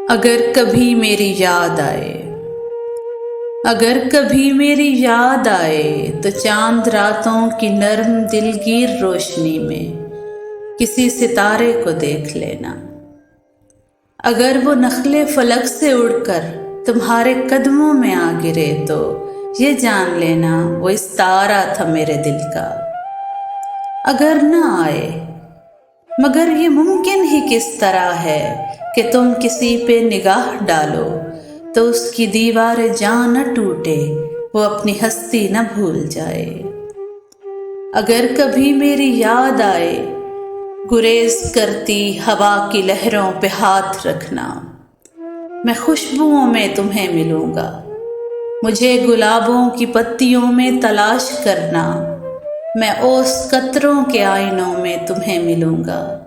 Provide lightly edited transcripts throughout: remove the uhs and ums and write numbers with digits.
اگر کبھی میری یاد آئے، اگر کبھی میری یاد آئے تو چاند راتوں کی نرم دلگیر روشنی میں کسی ستارے کو دیکھ لینا۔ اگر وہ نخلے فلک سے اڑ کر تمہارے قدموں میں آ گرے تو یہ جان لینا وہ استعارہ تھا میرے دل کا۔ اگر نہ آئے، مگر یہ ممکن ہی کس طرح ہے کہ تم کسی پہ نگاہ ڈالو تو اس کی دیوار جاں نہ ٹوٹے، وہ اپنی ہستی نہ بھول جائے۔ اگر کبھی میری یاد آئے، گریز کرتی ہوا کی لہروں پہ ہاتھ رکھنا، میں خوشبوؤں میں تمہیں ملوں گا، مجھے گلابوں کی پتیوں میں تلاش کرنا، میں اوس قطروں کے آئینوں میں تمہیں ملوں گا۔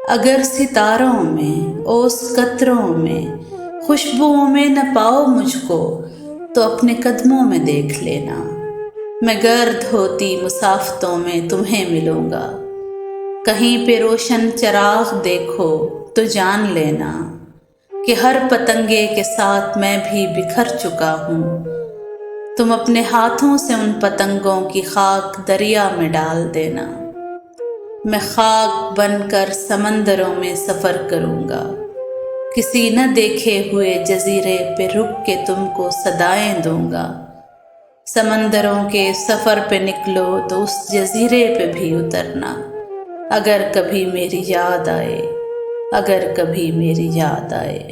اگر ستاروں میں، اوس قطروں میں، خوشبوؤں میں نہ پاؤ مجھ کو تو اپنے قدموں میں دیکھ لینا، میں گرد ہوتی مسافتوں میں تمہیں ملوں گا۔ کہیں پہ روشن چراغ دیکھو تو جان لینا کہ ہر پتنگے کے ساتھ میں بھی بکھر چکا ہوں، تم اپنے ہاتھوں سے ان پتنگوں کی خاک دریا میں ڈال دینا، میں خاک بن کر سمندروں میں سفر کروں گا، کسی نہ دیکھے ہوئے جزیرے پہ رک کے تم کو صدائیں دوں گا۔ سمندروں کے سفر پہ نکلو تو اس جزیرے پہ بھی اترنا، اگر کبھی میری یاد آئے، اگر کبھی میری یاد آئے۔